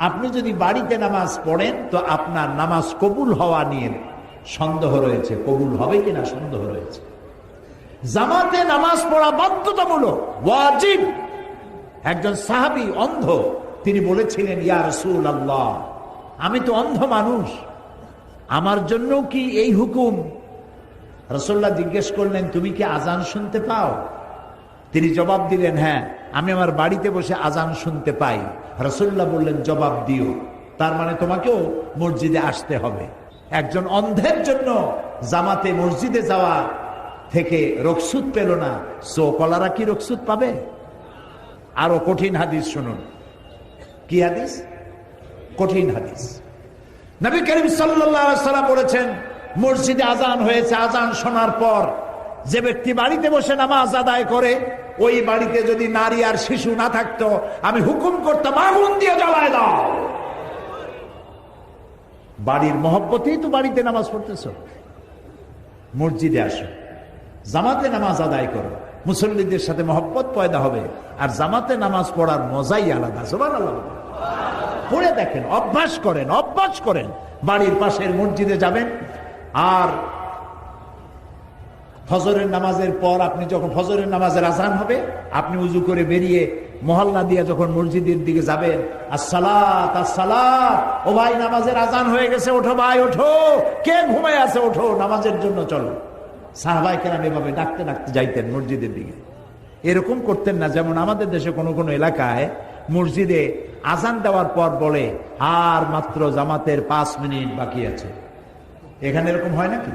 আপনি যদি বাড়িতে নামাজ পড়েন তো আপনার নামাজ কবুল হওয়া নিয়ে সন্দেহ রয়েছে, কবুল হবে কিনা সন্দেহ রয়েছে। জামাতে নামাজ পড়া বাধ্যতামূলক, ওয়াজিব। একজন সাহাবী অন্ধ, তিনি বলেছিলেন, ইয়া রাসূলুল্লাহ, আমি তো অন্ধ মানুষ, আমার জন্য কি এই হুকুম? রাসূলুল্লাহ জিজ্ঞেস করলেন, তুমি কি আজান শুনতে পাও? তিনি জবাব দিলেন, হ্যাঁ, আমি আমার বাড়িতে বসে আজান শুনতে পাই। রাসূলুল্লাহ বললেন, জবাব দিও, তার মানে তোমাকেও মসজিদে আসতে হবে। একজন অন্ধের জন্য জামাতে মসজিদে যাওয়া থেকে রুখসত পেল না, সো কলারা কি রুখসত পাবে? আরো কঠিন হাদিস শুনুন। কি হাদিস? কঠিন হাদিস। নবী করিম সাল্লাল্লাহু আলাইহি ওয়াসাল্লাম বলেছেন, মসজিদে আজান হয়েছে, আজান শোনার পর যে ব্যক্তি বাড়িতে বসে নামাজ আদায় করে, ওই বাড়িতে যদি নারী আর শিশু না থাকতো, আমি হুকুম করতাম আগুন দিয়ে জ্বালায় দাও। বাড়ির মহব্বতেই তো বাড়িতে নামাজ পড়তেছ, মসজিদে আসো, জামাতে নামাজ আদায় করো, মুসল্লিদের সাথে মহব্বত পয়দা হবে, আর জামাতে নামাজ পড়ার মজাই আলাদা। সুবহানাল্লাহ। পড়ে দেখেন, অভ্যাস করেন, অভ্যাস করেন। বাড়ির পাশের মসজিদে যাবেন, আর ফজরের নামাজের পর আপনি যখন ফজরের নামাজের আজান হবে, আপনি উজু করে বেরিয়ে মহল্লা দিয়ে যখন মসজিদের দিকে যাবেন, আসসালাত আসসালাত, ও ভাই নামাজের আজান হয়ে গেছে, ওঠো ভাই ওঠো, কে ঘুমায় আছে ওঠো, নামাজের জন্য চলো। সাহাবায়ে কেরাম এভাবে ডাকতে ডাকতে যাইতেন মসজিদের দিকে। এরকম করতেন না যেমন আমাদের দেশে কোনো কোনো এলাকায় মসজিদে আজান দেওয়ার পর বলে, আর মাত্র জামাতের 5 মিনিট বাকি আছে। এখানে এরকম হয় নাকি?